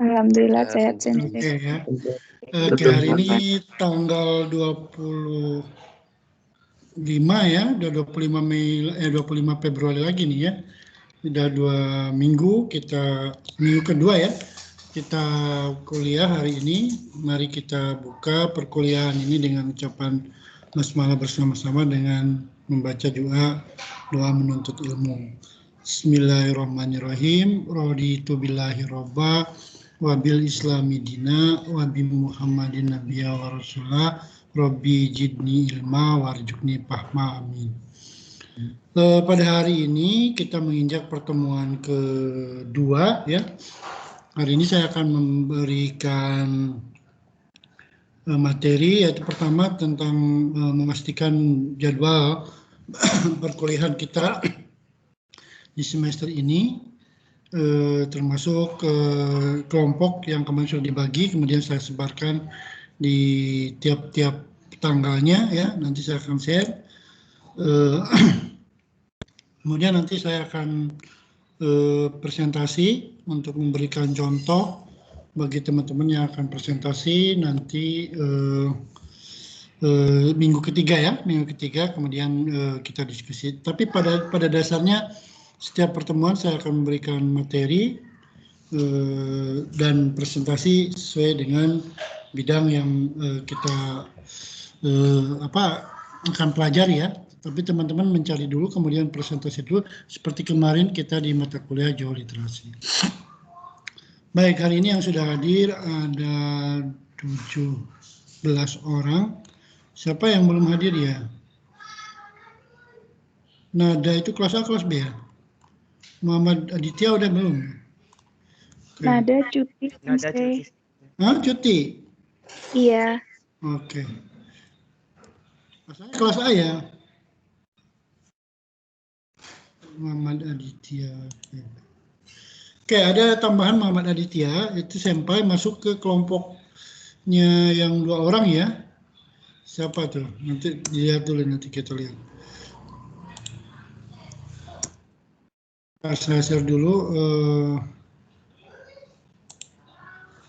Alhamdulillah Ya, sehat sensei. Oke ya. Oke, hari ini tanggal 25 ya, udah 25 Februari lagi nih ya. Udah 2 minggu minggu kedua ya. Kita kuliah hari ini. Mari kita buka perkuliahan ini dengan ucapan basmalah bersama-sama dengan membaca doa menuntut ilmu. Bismillahirrahmanirrahim. Raditu billahi robba wa bil islami dina wa bi Muhammadin nabiyya wa rasulah. Rabbi jidni ilma warjukni fahma, amin. Pada hari ini kita menginjak pertemuan kedua ya. Hari ini saya akan memberikan materi, yaitu pertama tentang memastikan jadwal perkuliahan kita di semester ini, termasuk kelompok yang kemarin sudah dibagi, kemudian saya sebarkan di tiap-tiap tanggalnya ya. Nanti saya akan share. Kemudian nanti saya akan presentasi untuk memberikan contoh bagi teman-teman yang akan presentasi nanti minggu ketiga kemudian kita diskusi. Tapi pada dasarnya setiap pertemuan saya akan memberikan materi dan presentasi sesuai dengan bidang yang kita akan pelajari ya. Tapi teman-teman mencari dulu, kemudian presentasi dulu, seperti kemarin kita di mata kuliah geoliterasi. Baik, hari ini yang sudah hadir ada 17 orang. Siapa yang belum hadir ya? Nada itu kelas A, kelas B ya? Muhammad Aditya udah belum? Okay. Nada cuti. Nada cuti. Hah, cuti? Iya. Oke. Kelas A ya? Muhammad Aditya. Oke, ada tambahan Muhammad Aditya, itu senpai masuk ke kelompoknya yang 2 orang ya. Siapa tuh? Nanti dilihat dulu, nanti kita lihat. Saya share dulu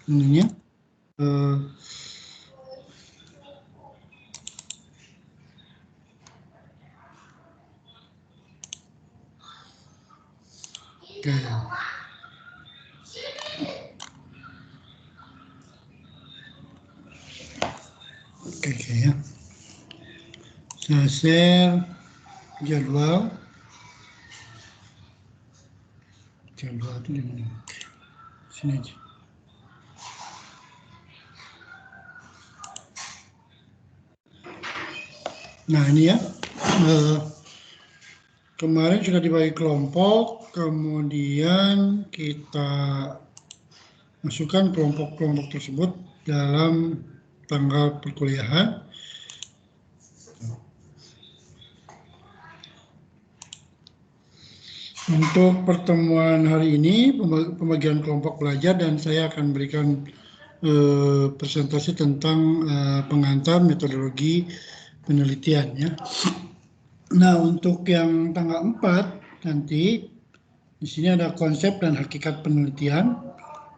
ininya. Oke. Oke ya. Saya share jadwal. Jadwal itu di mana? Sini aja. Nah ini ya. Kemarin sudah dibagi kelompok, kemudian kita masukkan kelompok-kelompok tersebut dalam tanggal perkuliahan. Untuk pertemuan hari ini, pembagian kelompok belajar, dan saya akan berikan presentasi tentang pengantar metodologi penelitian ya. Nah, untuk yang tanggal 4 nanti di sini ada konsep dan hakikat penelitian.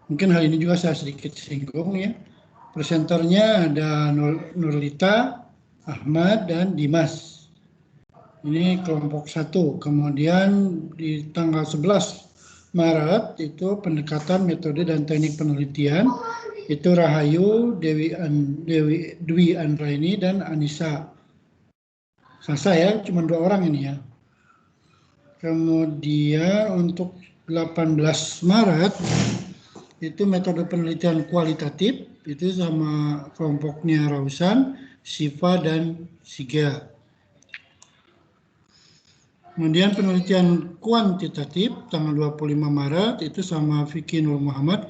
Mungkin hal ini juga saya sedikit singgung ya. Presenternya ada Nurlita, Ahmad, dan Dimas. Ini kelompok 1. Kemudian di tanggal 11 Maret itu pendekatan metode dan teknik penelitian. Itu Rahayu, Dwi Andraini, dan Anissa Sasa ya, cuma 2 orang ini ya. Kemudian untuk 18 Maret itu metode penelitian kualitatif, itu sama kelompoknya Rausan, Siva, dan Sigel. Kemudian penelitian kuantitatif tanggal 25 Maret itu sama Vicky Nur Muhammad,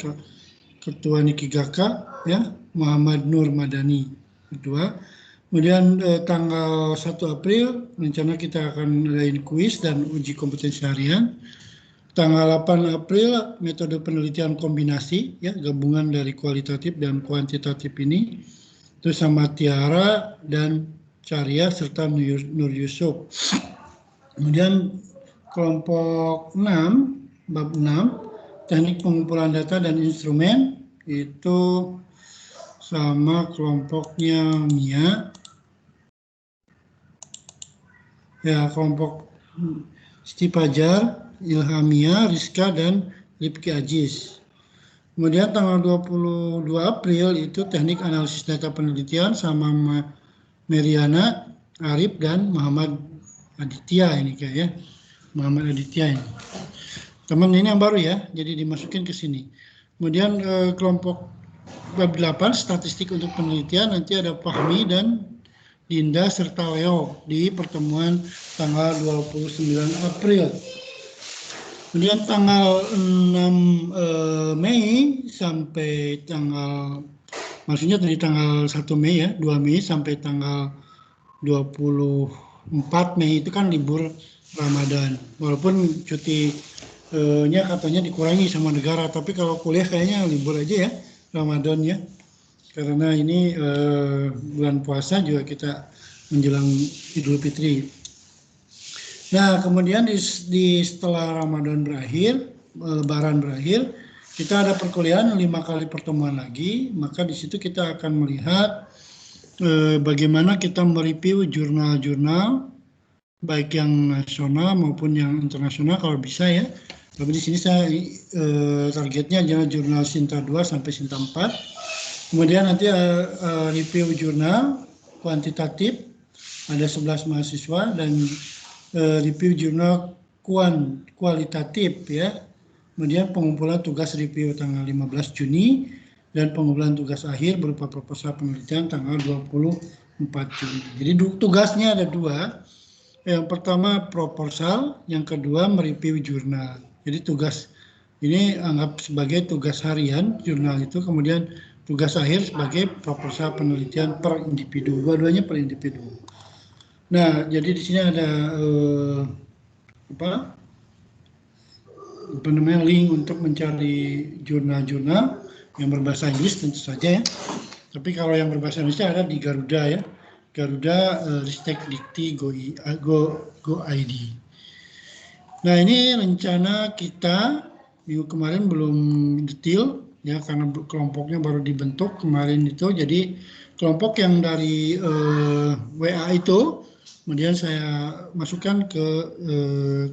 Ketua Nikigaka, ya, Muhammad Nur Madani, Ketua. Kemudian tanggal 1 April rencana kita akan adain kuis dan uji kompetensi harian. Tanggal 8 April metode penelitian kombinasi ya, gabungan dari kualitatif dan kuantitatif ini. Itu sama Tiara dan Caria serta Nur Yusuf. Kemudian kelompok 6, bab 6 teknik pengumpulan data dan instrumen itu sama kelompoknya Mia. Ya, kelompok Siti Pajar, Ilhamia, Rizka, dan Rifki Aziz. Kemudian tanggal 22 April itu teknik analisis data penelitian sama Meriana, Arif, dan Muhammad Aditya ini kayaknya. Muhammad Aditya ini. Teman ini yang baru ya, jadi dimasukin ke sini. Kemudian kelompok bab 8 statistik untuk penelitian nanti ada Fahmi dan Dinda serta Leo di pertemuan tanggal 29 April. Kemudian tanggal 6 Mei sampai maksudnya dari tanggal 1 Mei ya, 2 Mei sampai tanggal 24 Mei itu kan libur Ramadan. Walaupun cutinya katanya dikurangi sama negara, tapi kalau kuliah kayaknya libur aja ya, Ramadan ya. Karena ini bulan puasa juga kita menjelang Idul Fitri. Nah, kemudian setelah Ramadan berakhir, Lebaran berakhir, kita ada perkuliahan 5 kali pertemuan lagi, maka di situ kita akan melihat bagaimana kita mereview jurnal-jurnal, baik yang nasional maupun yang internasional kalau bisa ya. Tapi di sini saya targetnya adalah jurnal Sinta 2 sampai Sinta 4. Kemudian nanti review jurnal kuantitatif, ada 11 mahasiswa, dan review jurnal kualitatif ya. Kemudian pengumpulan tugas review tanggal 15 Juni dan pengumpulan tugas akhir berupa proposal penelitian tanggal 24 Juni. Jadi tugasnya ada 2. Yang pertama proposal, yang kedua mereview jurnal. Jadi tugas ini anggap sebagai tugas harian jurnal itu, kemudian tugas akhir sebagai proposal penelitian per individu. Dua-duanya per individu. Nah, jadi di sini ada apa namanya link untuk mencari jurnal-jurnal yang berbahasa Inggris tentu saja ya. Tapi kalau yang berbahasa Indonesia ada di Garuda ya. Garuda Ristek Dikti Go ID. Nah, ini rencana kita minggu kemarin belum detail ya, karena kelompoknya baru dibentuk kemarin itu. Jadi kelompok yang dari WA itu kemudian saya masukkan ke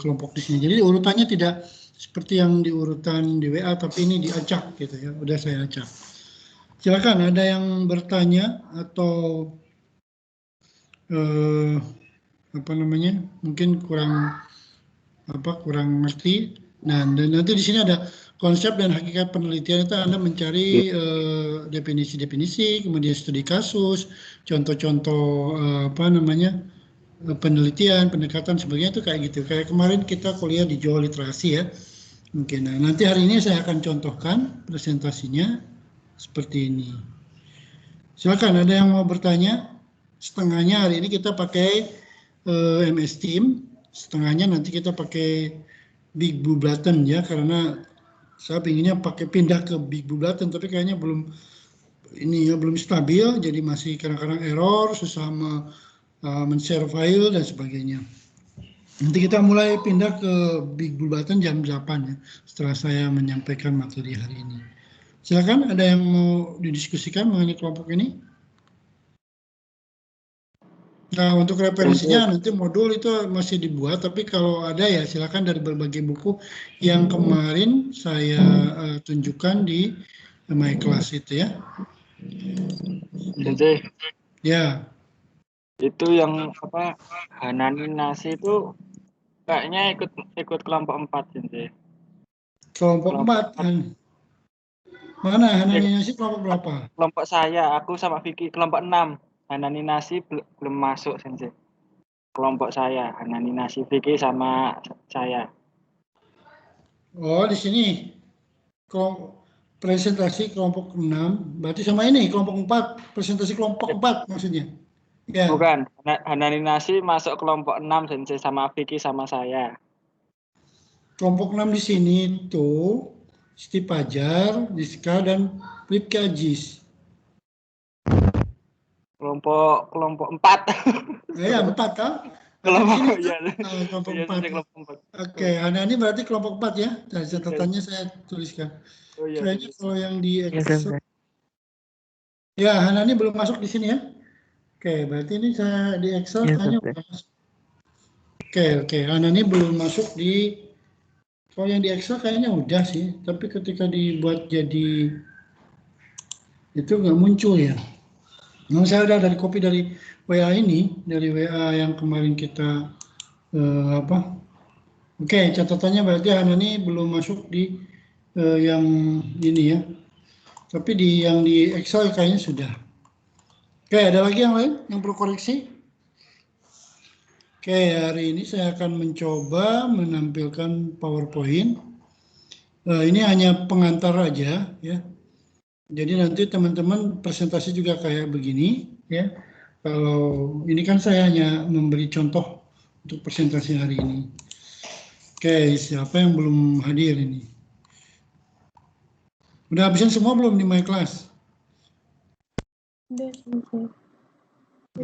kelompok di sini. Jadi urutannya tidak seperti yang diurutan di WA, tapi ini diacak gitu ya. Udah saya acak. Silakan, ada yang bertanya atau mungkin kurang ngerti. Nah, dan nanti di sini ada konsep dan hakikat penelitian itu Anda mencari definisi-definisi, kemudian studi kasus, contoh-contoh penelitian, pendekatan sebagainya itu kayak gitu. Kayak kemarin kita kuliah di Jawa Literasi ya. Mungkin nanti hari ini saya akan contohkan presentasinya seperti ini. Silakan, ada yang mau bertanya? Setengahnya hari ini kita pakai MS Team, setengahnya nanti kita pakai Big Blue Button ya, karena saya pinginnya pindah ke Big Blue Button, tapi kayaknya belum stabil, jadi masih kadang-kadang error, susah men-share file dan sebagainya. Nanti kita mulai pindah ke Big Blue Button jam 8 ya, setelah saya menyampaikan materi hari ini. Silakan, ada yang mau didiskusikan mengenai kelompok ini? Nah, untuk referensinya nanti modul itu masih dibuat, tapi kalau ada ya silakan dari berbagai buku yang kemarin saya tunjukkan di My Class itu ya. Sensei. Ya. Itu yang Hanani Nasi itu kayaknya ikut kelompok 4 Sensei. Kelompok 4 kan. Mana Hanani Nasi kelompok berapa? Kelompok saya, aku sama Vicky kelompok 6. Hanani Nasi belum masuk Sensei. Kelompok saya, Hanani Nasi, Vicky sama saya. Oh, di sini presentasi kelompok 6, berarti sama ini kelompok 4, presentasi kelompok 4 maksudnya. Ya. Bukan, Hanani Nasi masuk kelompok 6 Sensei sama Vicky sama saya. Kelompok 6 di sini tuh Siti Pajar, Rizka, dan Rifki Aziz. Kelompok 4. Ya, 4 kan? Kelompok ya. Kelompok Iya, 4. saya kelompok 4. Oke, ini berarti kelompok 4 ya. Nah, catatannya saya tuliskan. Oh iya. Kayaknya kalau yang di Iya, Excel. Sensei. Ya, Hanani belum masuk di sini ya. Oke, berarti ini saya di Excel Iya, kayaknya Sensei. udah masuk. Oke, Hanani belum masuk di, kalau yang di Excel kayaknya udah sih, tapi ketika dibuat jadi itu nggak muncul ya. Memang saya udah dari copy dari WA ini, dari WA yang kemarin kita Oke, catatannya berarti Hanani belum masuk di yang ini ya. Tapi yang di Excel kayaknya sudah. Oke, ada lagi yang lain yang perlu koreksi? Oke, hari ini saya akan mencoba menampilkan PowerPoint. Ini hanya pengantar aja ya. Jadi nanti teman-teman presentasi juga kayak begini ya. Kalau ini kan saya hanya memberi contoh untuk presentasi hari ini. Oke, siapa yang belum hadir ini? Udah habisin semua belum di My Class? Sudah, Sensei.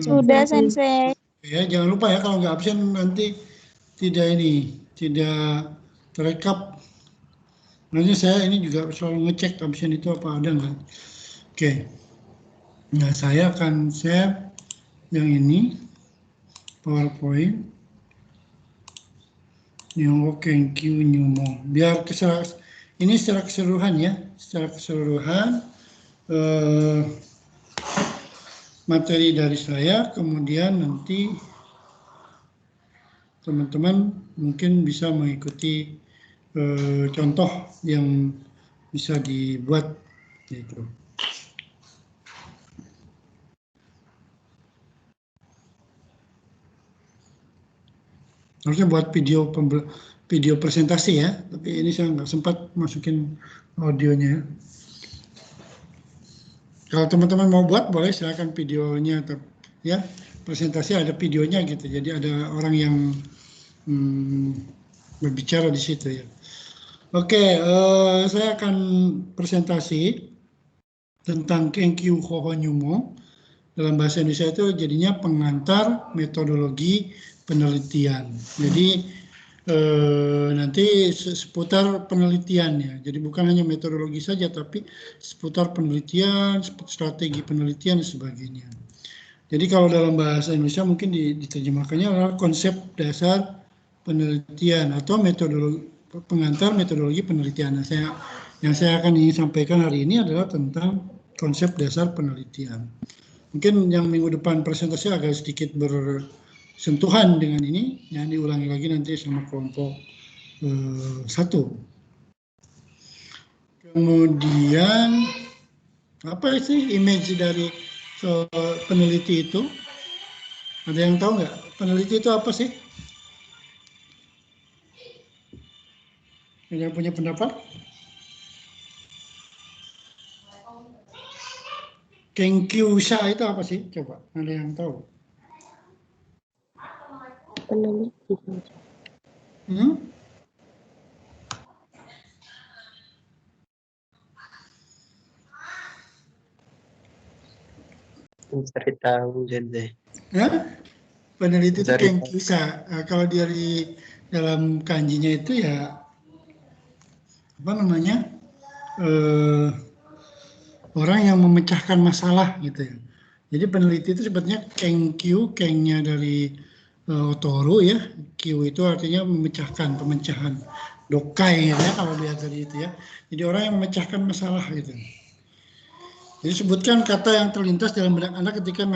Sudah, Sensei. Ya, jangan lupa ya kalau nggak absen nanti tidak terekap. Makanya saya ini juga selalu ngecek absen itu apa ada nggak. Oke. Nah, saya akan share yang ini PowerPoint. Yang Kenkyu Nyumo. Biar ini secara keseluruhan ya, secara keseluruhan materi dari saya, kemudian nanti teman-teman mungkin bisa mengikuti contoh yang bisa dibuat gitu. Harusnya buat video presentasi ya, tapi ini saya nggak sempat masukin audionya. Kalau teman-teman mau buat boleh silakan videonya ya, presentasi ada videonya gitu. Jadi ada orang yang berbicara di situ ya. Oke, saya akan presentasi tentang Kenkyu Hoho Nyumo. Dalam bahasa Indonesia itu jadinya pengantar metodologi penelitian. Jadi nanti seputar penelitian ya. Jadi bukan hanya metodologi saja, tapi seputar penelitian, strategi penelitian dan sebagainya. Jadi kalau dalam bahasa Indonesia mungkin diterjemahkannya adalah konsep dasar penelitian atau metodologi pengantar metodologi penelitian. Nah, yang saya akan ingin sampaikan hari ini adalah tentang konsep dasar penelitian. Mungkin yang minggu depan presentasi agak sedikit bersentuhan dengan ini, yang diulangi lagi nanti sama kelompok 1. Kemudian apa sih image dari peneliti itu? Ada yang tahu nggak? Peneliti itu apa sih? Ada yang punya pendapat? Kenkyusha itu apa sih? Coba, ada yang tahu? Peneliti. Mencari tahu, Sensei. Peneliti itu Mencari Kenkyusha. Kalau dari dalam kanjinya itu ya apa namanya? Orang yang memecahkan masalah gitu ya. Jadi peneliti itu sebetulnya Kenkyu, Kengnya dari Otoru ya. Q itu artinya memecahkan, pemecahan. Dokai ya kalau lihat dari itu ya. Jadi orang yang memecahkan masalah gitu. Jadi sebutkan kata yang terlintas dalam benak Anda ketika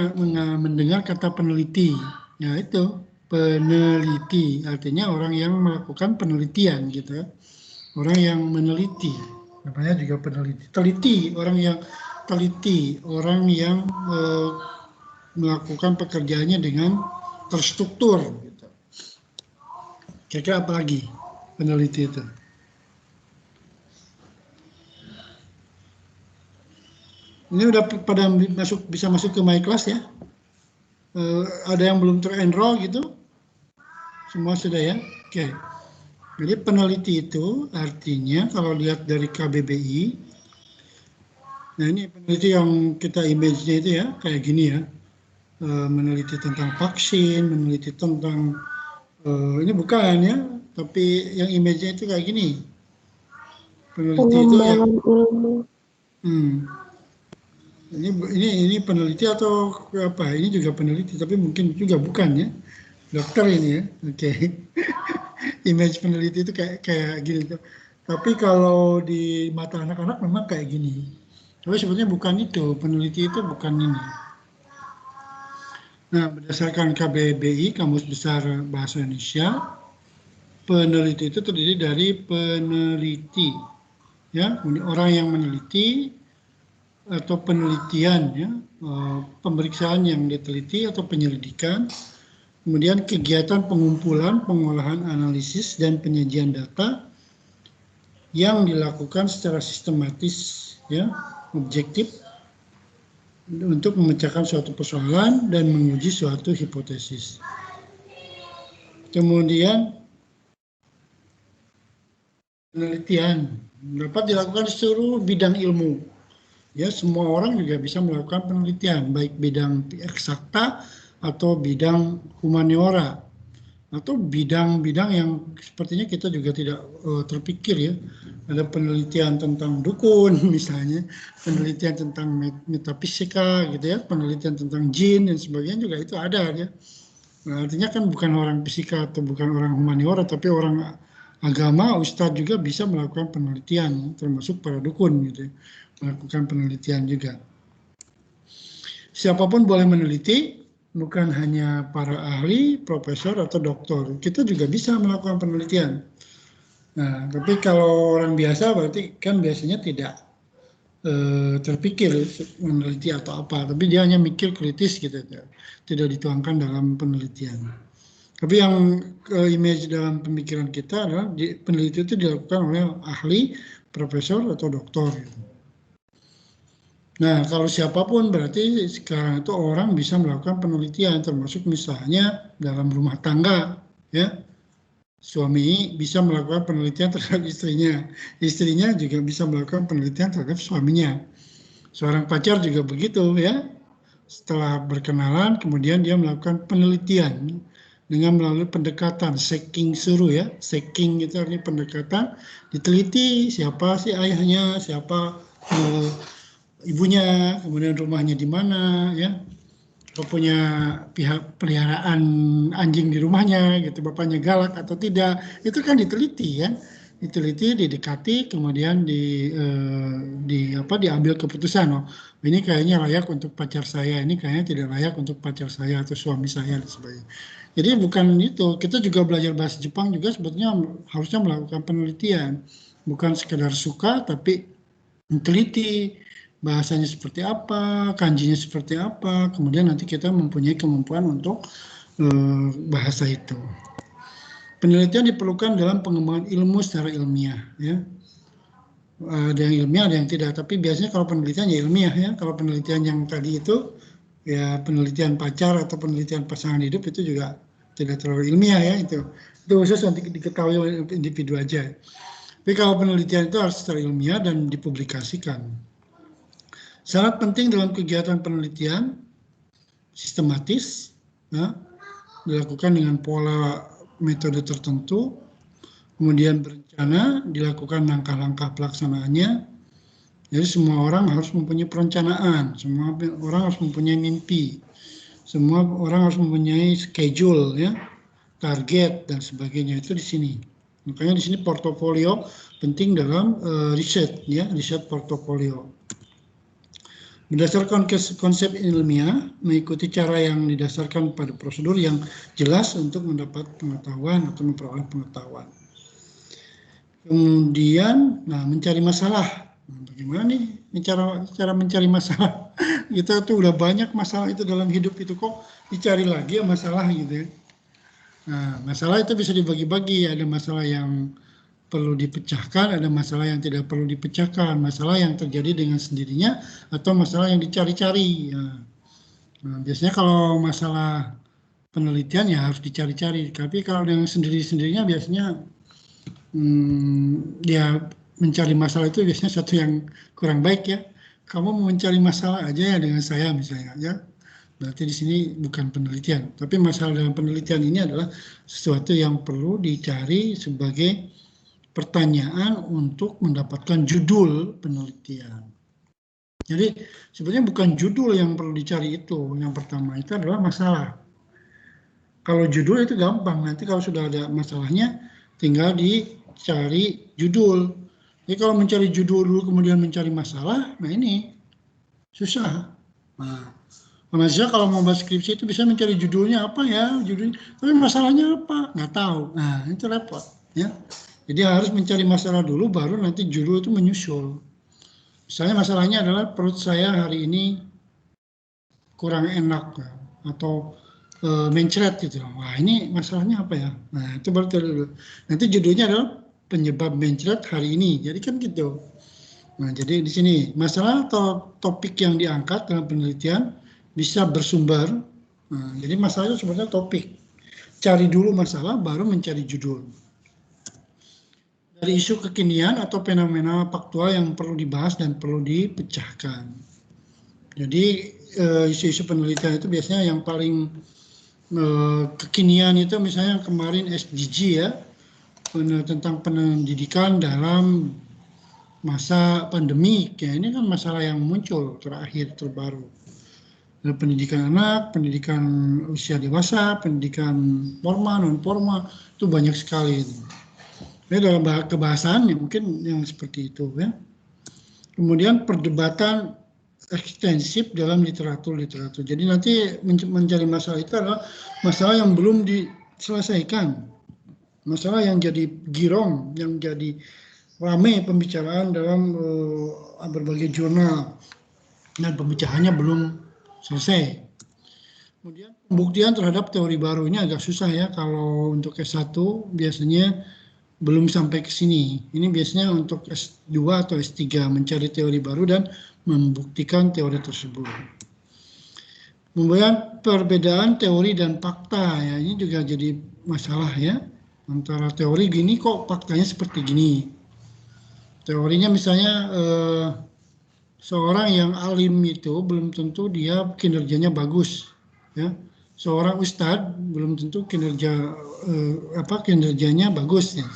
mendengar kata peneliti. Ya itu, peneliti. Artinya orang yang melakukan penelitian gitu ya. Orang yang meneliti. Namanya juga peneliti. Teliti, orang yang teliti. Orang yang melakukan pekerjaannya dengan terstruktur. Gitu. Kira-kira apa lagi peneliti itu? Ini udah pada bisa masuk ke My Class ya. Ada yang belum terenroll gitu? Semua sudah ya? Oke. Jadi peneliti itu artinya kalau lihat dari KBBI, nah ini peneliti yang kita image-nya itu ya, kayak gini ya. meneliti tentang vaksin, meneliti tentang ini bukan ya, tapi yang image-nya itu kayak gini. Peneliti itu ya. Pengembangan ilmu. Ini peneliti atau apa? Ini juga peneliti, tapi mungkin juga bukan ya. Dokter ini ya. Oke. Image peneliti itu kayak gini tuh. Tapi kalau di mata anak-anak memang kayak gini. Tapi sebetulnya bukan itu. Peneliti itu bukan ini. Nah, berdasarkan KBBI, Kamus Besar Bahasa Indonesia, peneliti itu terdiri dari peneliti, ya, orang yang meneliti atau penelitian, ya, pemeriksaan yang diteliti atau penyelidikan, kemudian kegiatan pengumpulan, pengolahan, analisis, dan penyajian data yang dilakukan secara sistematis, ya, objektif, untuk memecahkan suatu persoalan dan menguji suatu hipotesis. Kemudian penelitian dapat dilakukan di seluruh bidang ilmu. Ya, semua orang juga bisa melakukan penelitian, baik bidang eksakta atau bidang humaniora atau bidang-bidang yang sepertinya kita juga tidak terpikir ya. Ada penelitian tentang dukun misalnya, penelitian tentang metafisika gitu ya, penelitian tentang jin dan sebagainya juga itu ada ya. Nah, artinya kan bukan orang fisika atau bukan orang humaniora, tapi orang agama, ustadz juga bisa melakukan penelitian, termasuk para dukun gitu ya, melakukan penelitian juga. Siapapun boleh meneliti, bukan hanya para ahli, profesor, atau doktor. Kita juga bisa melakukan penelitian. Nah, tapi kalau orang biasa berarti kan biasanya tidak terpikir meneliti atau apa, tapi dia hanya mikir kritis gitu, tidak dituangkan dalam penelitian. Tapi yang image dalam pemikiran kita adalah peneliti itu dilakukan oleh ahli, profesor, atau doktor. Gitu. Nah, kalau siapapun berarti sekarang itu orang bisa melakukan penelitian, termasuk misalnya dalam rumah tangga, ya. Suami bisa melakukan penelitian terhadap istrinya, istrinya juga bisa melakukan penelitian terhadap suaminya. Seorang pacar juga begitu, ya. Setelah berkenalan, kemudian dia melakukan penelitian dengan melalui pendekatan, seeking suruh ya, seeking itu artinya pendekatan, diteliti siapa sih ayahnya, siapa ibunya, kemudian rumahnya di mana, ya, punya pihak peliharaan anjing di rumahnya, gitu, bapaknya galak atau tidak, itu kan diteliti, ya, diteliti, didekati, kemudian diambil keputusan, oh, ini kayaknya layak untuk pacar saya, ini kayaknya tidak layak untuk pacar saya atau suami saya dan sebagainya. Jadi bukan itu, kita juga belajar bahasa Jepang juga sebetulnya harusnya melakukan penelitian, bukan sekedar suka, tapi meneliti bahasanya seperti apa, kanjinya seperti apa, kemudian nanti kita mempunyai kemampuan untuk bahasa itu. Penelitian diperlukan dalam pengembangan ilmu secara ilmiah, ya. Ada yang ilmiah, ada yang tidak, tapi biasanya kalau penelitian ya ilmiah, ya. Kalau penelitian yang tadi itu, ya penelitian pacar atau penelitian pasangan hidup itu juga tidak terlalu ilmiah, ya, itu khusus untuk diketahui oleh individu aja. Tapi kalau penelitian itu harus secara ilmiah dan dipublikasikan. Syarat penting dalam kegiatan penelitian sistematis, ya, dilakukan dengan pola metode tertentu, kemudian berencana, dilakukan langkah-langkah pelaksanaannya. Jadi semua orang harus mempunyai perencanaan, semua orang harus mempunyai mimpi, semua orang harus mempunyai schedule, ya, target dan sebagainya, itu di sini. Makanya di sini portofolio penting dalam riset, ya, riset portofolio. Berdasarkan konsep ilmiah, mengikuti cara yang didasarkan pada prosedur yang jelas untuk mendapat pengetahuan atau memperoleh pengetahuan. Kemudian, nah, mencari masalah. Nah, bagaimana nih cara mencari masalah? Kita tuh udah banyak masalah itu dalam hidup itu, kok dicari lagi ya masalah gitu ya. Nah, masalah itu bisa dibagi-bagi, ada masalah yang perlu dipecahkan, ada masalah yang tidak perlu dipecahkan, masalah yang terjadi dengan sendirinya atau masalah yang dicari-cari. Nah, biasanya kalau masalah penelitian ya harus dicari-cari, tapi kalau dengan sendiri-sendirinya biasanya ya mencari masalah itu biasanya satu yang kurang baik, ya. Kamu mau mencari masalah aja ya dengan saya misalnya, ya. Berarti di sini bukan penelitian. Tapi masalah dalam penelitian ini adalah sesuatu yang perlu dicari sebagai pertanyaan untuk mendapatkan judul penelitian. Jadi sebenarnya bukan judul yang perlu dicari itu. Yang pertama itu adalah masalah. Kalau judul itu gampang. Nanti kalau sudah ada masalahnya tinggal dicari judul. Jadi kalau mencari judul dulu kemudian mencari masalah, nah ini susah. Nah, manusia kalau mau bahas skripsi itu bisa mencari judulnya apa ya, judulnya, tapi masalahnya apa, nggak tahu. Nah, itu repot, ya. Jadi harus mencari masalah dulu, baru nanti judul itu menyusul. Misalnya masalahnya adalah perut saya hari ini kurang enak, atau mencret gitu. Wah, ini masalahnya apa ya? Nah, itu baru dulu. Nanti judulnya adalah penyebab mencret hari ini. Jadi kan gitu. Nah, jadi di sini masalah atau topik yang diangkat dalam penelitian bisa bersumber. Nah, jadi masalah itu sebenarnya topik. Cari dulu masalah, baru mencari judul. Dari isu kekinian atau fenomena faktual yang perlu dibahas dan perlu dipecahkan. Jadi isu-isu penelitian itu biasanya yang paling kekinian itu misalnya kemarin SDG ya, tentang pendidikan dalam masa pandemi. Ya, ini kan masalah yang muncul terakhir terbaru. Pendidikan anak, pendidikan usia dewasa, pendidikan formal, non formal, itu banyak sekali. Ini dalam kebahasannya mungkin yang seperti itu ya. Kemudian perdebatan ekstensif dalam literatur. Jadi nanti mencari masalah itu adalah masalah yang belum diselesaikan, masalah yang jadi girong, yang jadi ramai pembicaraan dalam berbagai jurnal dan pembicaraannya belum selesai. Kemudian pembuktian terhadap teori baru ini agak susah ya, kalau untuk S1 biasanya belum sampai ke sini. Ini biasanya untuk S2 atau S3 mencari teori baru dan membuktikan teori tersebut. Kemudian perbedaan teori dan fakta ya, ini juga jadi masalah ya. Antara teori gini kok faktanya seperti gini. Teorinya misalnya seorang yang alim itu belum tentu dia kinerjanya bagus ya. Seorang ustadz belum tentu kinerjanya bagus ya.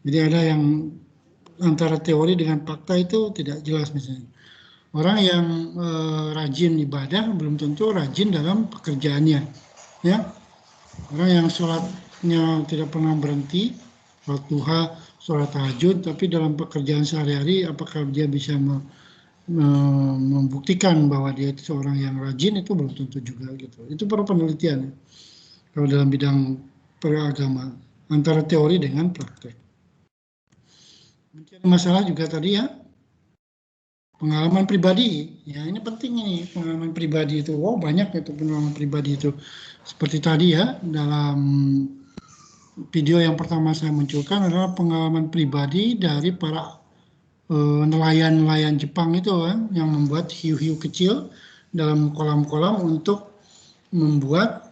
Jadi ada yang antara teori dengan fakta itu tidak jelas misalnya. Orang yang rajin ibadah belum tentu rajin dalam pekerjaannya ya. Orang yang sholatnya tidak pernah berhenti, sholat duha, sholat tahajud, tapi dalam pekerjaan sehari-hari apakah dia bisa membuktikan bahwa dia itu seorang yang rajin, itu belum tentu juga gitu. Itu perlu penelitian kalau dalam bidang beragama antara teori dengan praktek. Mencari masalah juga tadi ya, pengalaman pribadi ya, ini penting ini pengalaman pribadi itu. Wow, banyak itu pengalaman pribadi itu. Seperti tadi ya, dalam video yang pertama saya munculkan adalah pengalaman pribadi dari para nelayan-nelayan Jepang itu kan, yang membuat hiu-hiu kecil dalam kolam-kolam untuk membuat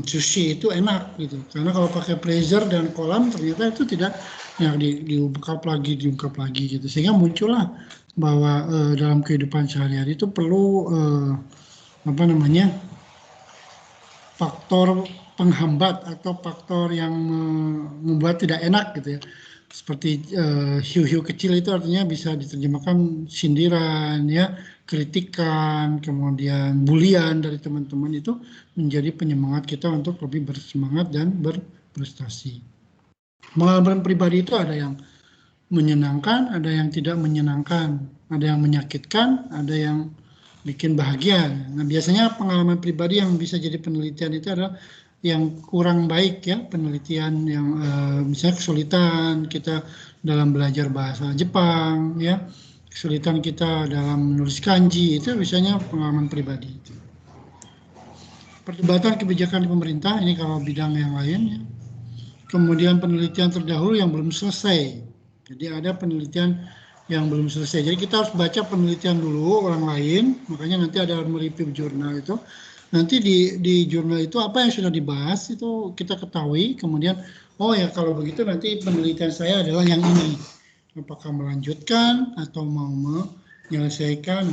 sushi itu enak gitu. Karena kalau pakai freezer dan kolam ternyata itu tidak ya, diungkap lagi gitu. Sehingga muncullah bahwa dalam kehidupan sehari-hari itu perlu faktor penghambat atau faktor yang membuat tidak enak gitu ya. Seperti hiu-hiu kecil itu artinya bisa diterjemahkan sindiran ya, kritikan, kemudian bulian dari teman-teman, itu menjadi penyemangat kita untuk lebih bersemangat dan berprestasi. Pengalaman pribadi itu ada yang menyenangkan, ada yang tidak menyenangkan, ada yang menyakitkan, ada yang bikin bahagia. Nah, biasanya pengalaman pribadi yang bisa jadi penelitian itu adalah yang kurang baik ya, penelitian yang misalnya kesulitan kita dalam belajar bahasa Jepang ya, kesulitan kita dalam menulis kanji, itu biasanya pengalaman pribadi itu. Perdebatan kebijakan di pemerintah, ini kalau bidang yang lain ya. Kemudian penelitian terdahulu yang belum selesai. Jadi ada penelitian yang belum selesai. Jadi kita harus baca penelitian dulu orang lain, makanya nanti ada mereview jurnal itu. Nanti di jurnal itu apa yang sudah dibahas itu kita ketahui, kemudian oh ya kalau begitu nanti penelitian saya adalah yang ini. Apakah melanjutkan atau mau menyelesaikan.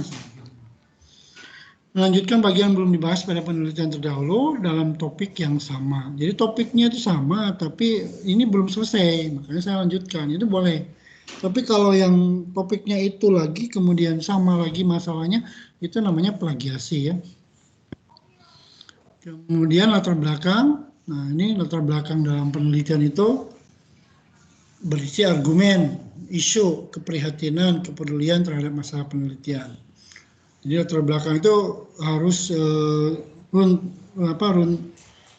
Melanjutkan bagian belum dibahas pada penelitian terdahulu dalam topik yang sama. Jadi topiknya itu sama, tapi ini belum selesai, makanya saya lanjutkan. Itu boleh. Tapi kalau yang topiknya itu lagi, kemudian sama lagi masalahnya, itu namanya plagiasi ya. Kemudian latar belakang. Nah, ini latar belakang dalam penelitian itu berisi argumen, isu, keprihatinan, kepedulian terhadap masalah penelitian. Jadi latar belakang itu harus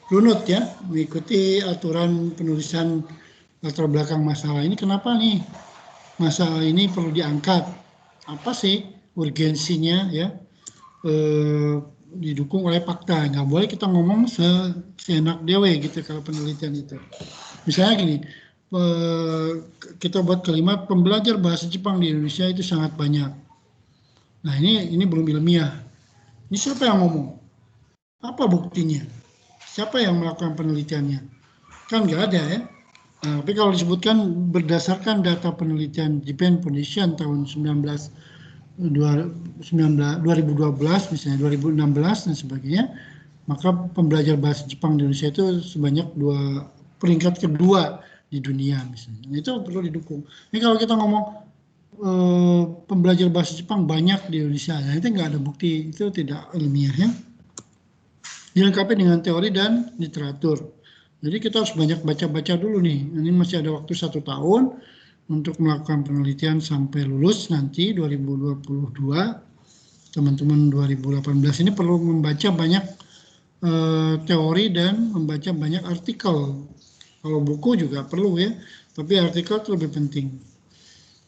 runut ya, mengikuti aturan penulisan latar belakang masalah ini. Kenapa nih masalah ini perlu diangkat? Apa sih urgensinya ya? Didukung oleh fakta. Nggak boleh kita ngomong seenak dewe gitu kalau penelitian itu. Misalnya gini, kita buat kalimat pembelajar bahasa Jepang di Indonesia itu sangat banyak. Nah ini belum ilmiah. Ini siapa yang ngomong? Apa buktinya? Siapa yang melakukan penelitiannya? Kan nggak ada ya. Nah, tapi kalau disebutkan berdasarkan data penelitian Japan Foundation tahun 2012 misalnya 2016 dan sebagainya, maka pembelajar bahasa Jepang di Indonesia itu sebanyak peringkat kedua di dunia misalnya. Itu perlu didukung. Ini kalau kita ngomong pembelajar bahasa Jepang banyak di Indonesia, nah itu nggak ada bukti, itu tidak ilmiah ya. Dilengkapi dengan teori dan literatur. Jadi kita harus banyak baca-baca dulu nih. Ini masih ada waktu 1 tahun untuk melakukan penelitian sampai lulus nanti 2022. Teman-teman 2018 ini perlu membaca banyak teori dan membaca banyak artikel. Kalau buku juga perlu ya, tapi artikel itu lebih penting.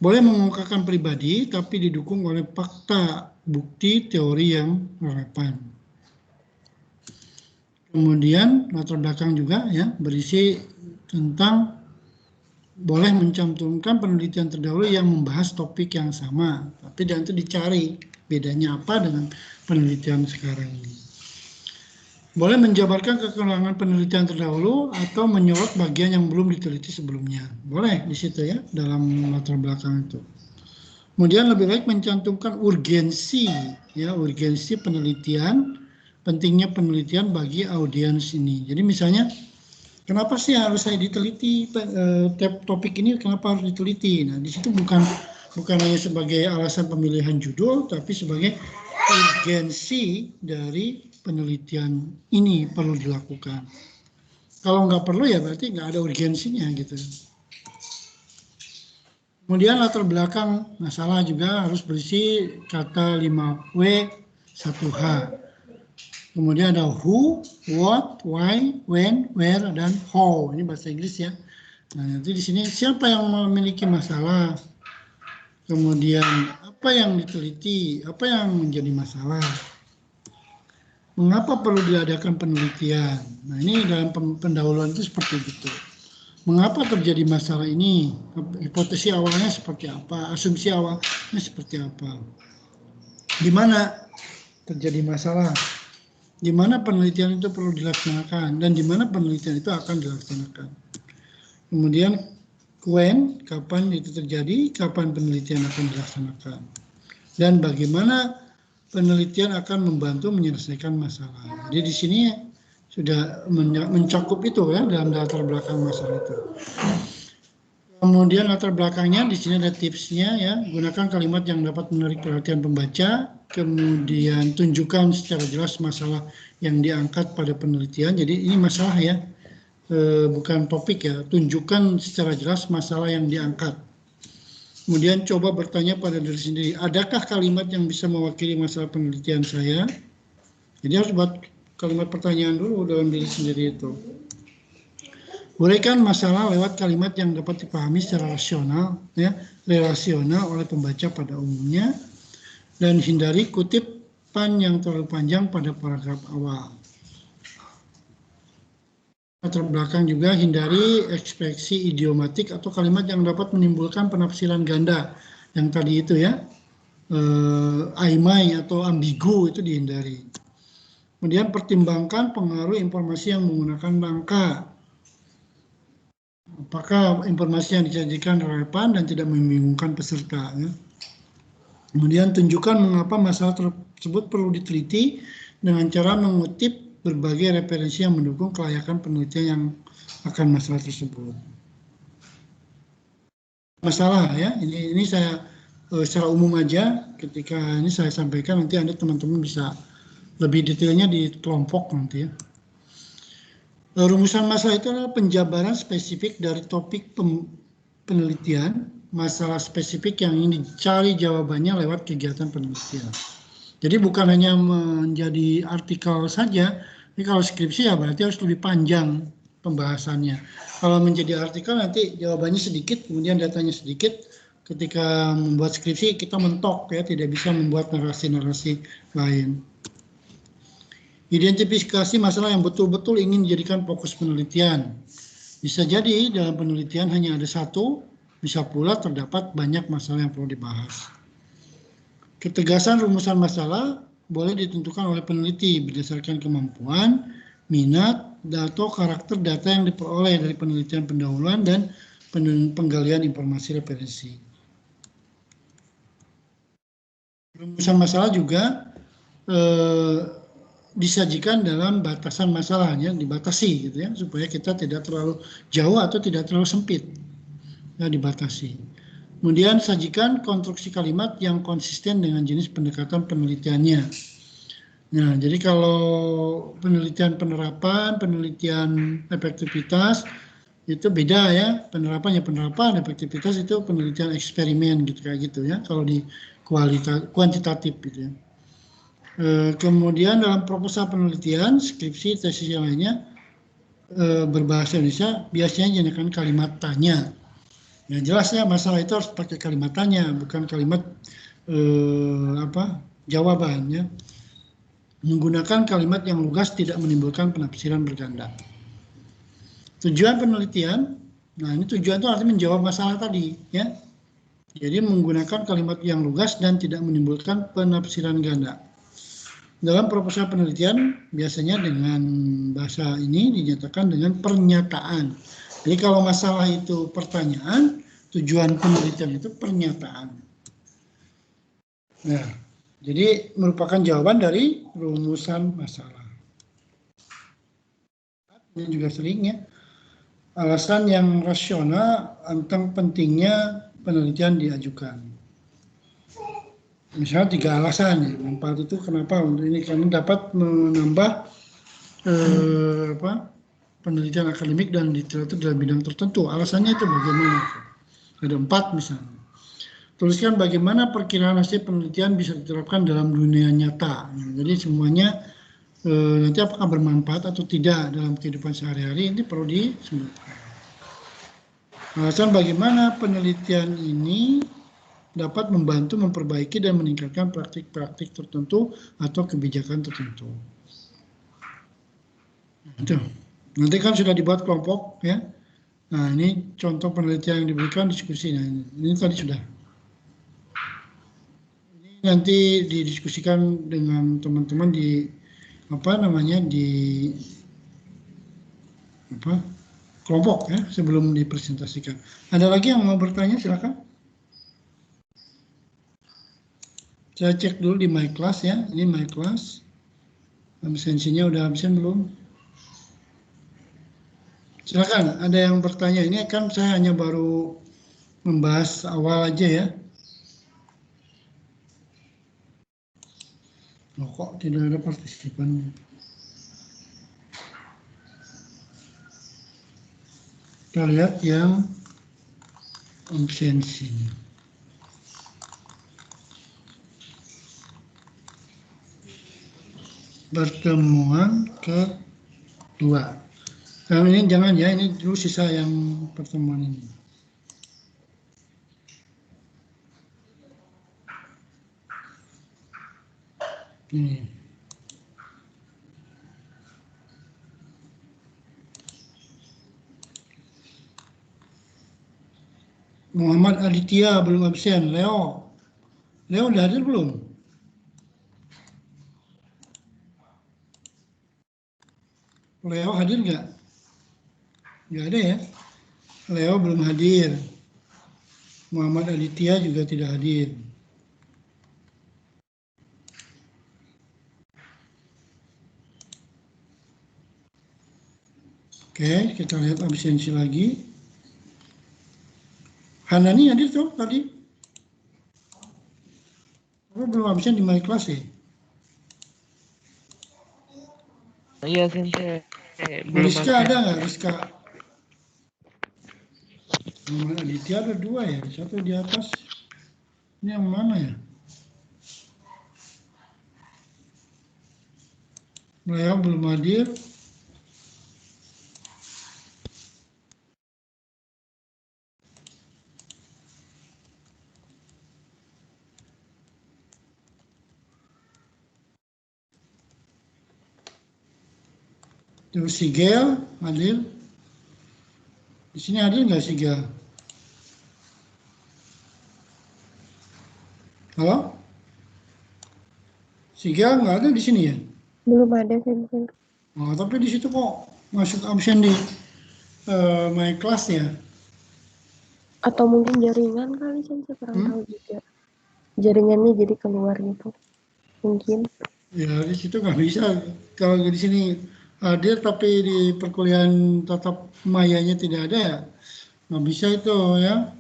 Boleh mengungkapkan pribadi, tapi didukung oleh fakta, bukti, teori yang relevan. Kemudian latar belakang juga ya berisi tentang boleh mencantumkan penelitian terdahulu yang membahas topik yang sama, tapi nanti dicari bedanya apa dengan penelitian sekarang ini. Boleh menjabarkan kekurangan penelitian terdahulu atau menyorot bagian yang belum diteliti sebelumnya. Boleh di situ ya, dalam latar belakang itu. Kemudian lebih baik mencantumkan urgensi, ya urgensi penelitian, pentingnya penelitian bagi audiens ini. Jadi misalnya, kenapa sih harus saya diteliti, topik ini kenapa harus diteliti? Nah di situ bukan hanya sebagai alasan pemilihan judul, tapi sebagai urgensi dari penelitian ini perlu dilakukan. Kalau nggak perlu ya berarti nggak ada urgensinya gitu. Kemudian latar belakang masalah juga harus berisi kata 5W, 1H. Kemudian ada who, what, why, when, where, dan how. Ini bahasa Inggris ya. Nah nanti di sini siapa yang memiliki masalah. Kemudian apa yang diteliti, apa yang menjadi masalah. Mengapa perlu diadakan penelitian? Nah ini dalam pendahuluan itu seperti itu. Mengapa terjadi masalah ini? Hipotesi awalnya seperti apa? Asumsi awalnya seperti apa? Di mana terjadi masalah? Di mana penelitian itu perlu dilaksanakan? Dan di mana penelitian itu akan dilaksanakan? Kemudian when, kapan itu terjadi? Kapan penelitian akan dilaksanakan? Dan bagaimana penelitian akan membantu menyelesaikan masalah. Jadi di sini sudah mencakup itu ya dalam latar belakang masalah itu. Kemudian latar belakangnya di sini ada tipsnya ya, gunakan kalimat yang dapat menarik perhatian pembaca, kemudian tunjukkan secara jelas masalah yang diangkat pada penelitian. Jadi ini masalah ya, bukan topik ya, tunjukkan secara jelas masalah yang diangkat. Kemudian coba bertanya pada diri sendiri, adakah kalimat yang bisa mewakili masalah penelitian saya? Jadi harus buat kalimat pertanyaan dulu dalam diri sendiri itu. Uraikan masalah lewat kalimat yang dapat dipahami secara rasional, ya, relasional oleh pembaca pada umumnya, dan hindari kutipan yang terlalu panjang pada paragraf awal. Latar belakang juga hindari ekspresi idiomatik atau kalimat yang dapat menimbulkan penafsiran ganda yang tadi itu ya, aimai atau ambigu itu dihindari. Kemudian pertimbangkan pengaruh informasi yang menggunakan angka. Apakah informasi yang disajikan relevan dan tidak membingungkan peserta ya. Kemudian tunjukkan mengapa masalah tersebut perlu diteliti dengan cara mengutip berbagai referensi yang mendukung kelayakan penelitian yang akan masalah tersebut. Masalah ya, ini saya secara umum aja, ketika ini saya sampaikan, nanti Anda teman-teman bisa lebih detailnya di kelompok nanti ya. Rumusan masalah itu adalah penjabaran spesifik dari topik penelitian, masalah spesifik yang ingin dicari jawabannya lewat kegiatan penelitian. Jadi bukan hanya menjadi artikel saja, ini kalau skripsi ya berarti harus lebih panjang pembahasannya. Kalau menjadi artikel nanti jawabannya sedikit, kemudian datanya sedikit. Ketika membuat skripsi kita mentok ya, tidak bisa membuat narasi-narasi lain. Identifikasi masalah yang betul-betul ingin dijadikan fokus penelitian. Bisa jadi dalam penelitian hanya ada satu, bisa pula terdapat banyak masalah yang perlu dibahas. Ketegasan rumusan masalah boleh ditentukan oleh peneliti berdasarkan kemampuan, minat, atau karakter data yang diperoleh dari penelitian pendahuluan dan penggalian informasi referensi. Rumusan masalah juga disajikan dalam batasan masalahnya, dibatasi gitu ya, supaya kita tidak terlalu jauh atau tidak terlalu sempit, ya, dibatasi. Kemudian sajikan konstruksi kalimat yang konsisten dengan jenis pendekatan penelitiannya. Nah, jadi kalau penelitian penerapan, penelitian efektivitas itu beda ya, penerapan, efektivitas itu penelitian eksperimen gitu kayak gitu ya. Kalau di kuantitatif gitu ya. Kemudian dalam proposal penelitian, skripsi, tesis yang lainnya berbahasa Indonesia biasanya gunakan kalimat tanya. Ya jelasnya masalah itu harus pakai kalimat tanya, bukan kalimat jawaban ya. Menggunakan kalimat yang lugas tidak menimbulkan penafsiran berganda. Tujuan penelitian, nah ini tujuan itu artinya menjawab masalah tadi ya. Jadi menggunakan kalimat yang lugas dan tidak menimbulkan penafsiran ganda. Dalam proposal penelitian biasanya dengan bahasa ini dinyatakan dengan pernyataan. Jadi kalau masalah itu pertanyaan, tujuan penelitian itu pernyataan. Nah, jadi merupakan jawaban dari rumusan masalah. Ini juga sering ya. Alasan yang rasional tentang pentingnya penelitian diajukan. Misalnya 3 alasan ya. Manfaat itu kenapa untuk ini? Karena dapat menambah penelitian akademik dan literatur dalam bidang tertentu. Alasannya itu bagaimana? Ada 4 misalnya. Tuliskan bagaimana perkiraan hasil penelitian bisa diterapkan dalam dunia nyata. Jadi semuanya nanti apakah bermanfaat atau tidak dalam kehidupan sehari-hari ini perlu disebutkan. Alasan bagaimana penelitian ini dapat membantu memperbaiki dan meningkatkan praktik-praktik tertentu atau kebijakan tertentu. Itu. Nanti kan sudah dibuat kelompok ya. Nah ini contoh penelitian yang diberikan diskusi. Nah, ini tadi sudah. Ini nanti didiskusikan dengan teman-teman di kelompok ya sebelum dipresentasikan. Ada lagi yang mau bertanya silakan. Saya cek dulu di My Class ya. Ini My Class. Absensinya udah absen belum? Silakan, ada yang bertanya. Ini kan saya hanya baru membahas awal aja ya. Loh, kok tidak ada partisipannya? Kita lihat yang absensi. Pertemuan kedua. Yang ini jangan ya, ini dulu sisa yang pertemuan ini. Ini. Muhammad Aditya belum absen. Leo udah hadir belum? Leo hadir nggak? Nggak ada ya. Leo belum hadir. Muhammad Aditya juga tidak hadir. Oke, kita lihat absensi lagi. Hanani hadir tuh tadi? Apa belum absen di my class ya? Iya sensei. Belum Rizka absen. ada nggak Rizka? Muhammad Aditya ada 2 ya, satu di atas. Ini yang mana ya? Beliau belum hadir. Terus Sigel hadir. Di sini hadir nggak Sigel? Halo? Sigel nggak ada di sini ya? Belum ada sensei. Oh, tapi di situ kok masuk absen di my class ya? Atau mungkin jaringan kali sensei, kurang tahu juga. Jaringannya jadi keluar gitu. Mungkin. Ya di situ nggak bisa. Kalau di sini hadir tapi di perkuliahan tatap mayanya tidak ada ya, nggak bisa itu ya.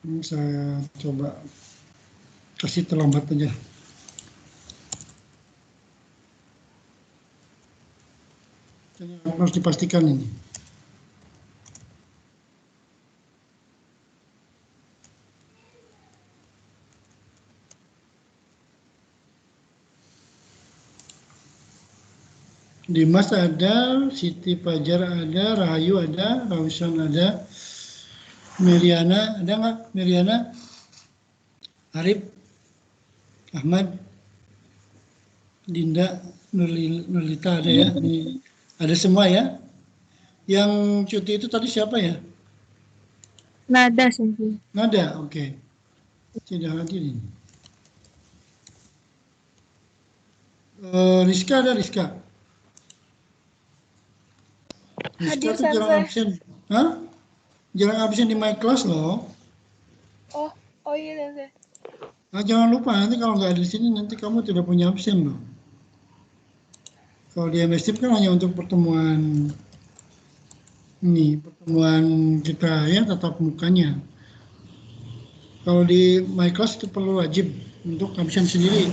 Ini saya coba kasih terlambat aja. Ini harus dipastikan ini. Dimas ada, Siti Fajar ada, Rahayu ada, Rausan ada, Miriana ada nggak? Miriana, Arif, Ahmad, Dinda, Nurlita ada ya? Ini ada semua ya? Yang cuti itu tadi siapa ya? Nada sensei. Nada, oke. Tidak hadir ini. Rizka ada Rizka? Rizka Hadir tuh jarang sensei. absen. Hah? Jarang absen di my class loh. Oh iya sensei. Nah, jangan lupa nanti kalau nggak ada di sini nanti kamu tidak punya absen loh. Kalau di MSTIP kan hanya untuk pertemuan ini, pertemuan kita ya tatap mukanya. Kalau di my class itu perlu wajib untuk absen sendiri.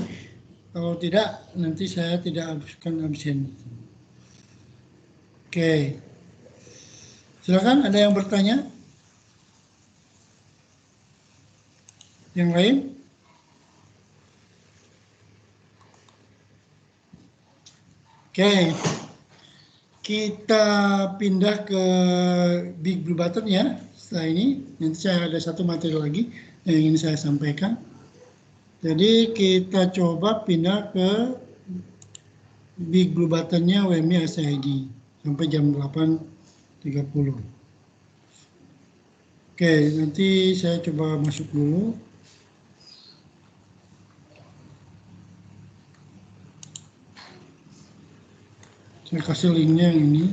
Kalau tidak nanti saya tidak akan absen. Oke. Silakan ada yang bertanya? Yang lain? Oke. Kita pindah ke Big Blue Button ya. Setelah ini nanti saya ada satu materi lagi yang ingin saya sampaikan. Jadi kita coba pindah ke Big Blue Button-nya WMI SID sampai jam 8.30. Oke, nanti saya coba masuk dulu. Saya kasih linknya yang ini.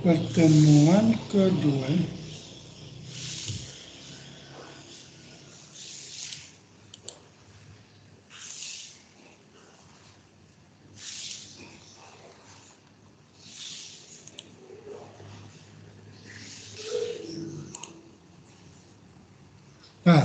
Pertemuan kedua. Nah,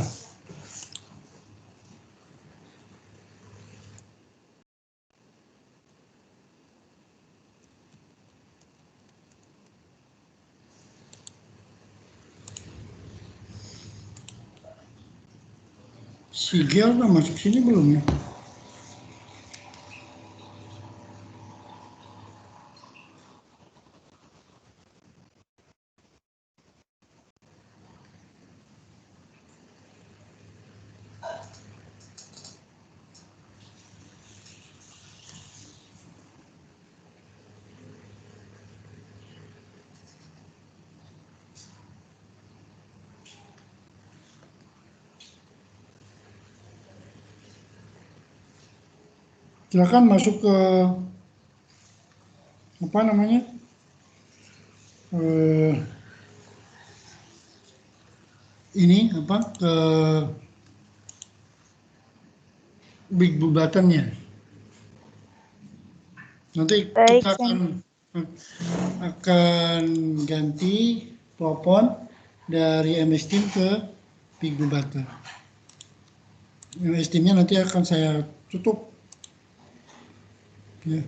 Sigel udah masuk sini belum ya? Silakan masuk ke apa namanya? Ini apa? Ke big blue button-nya. Nanti Baik, kita akan ganti plafon dari MS Team ke big blue button. MS Team-nya nanti akan saya tutup. Ya.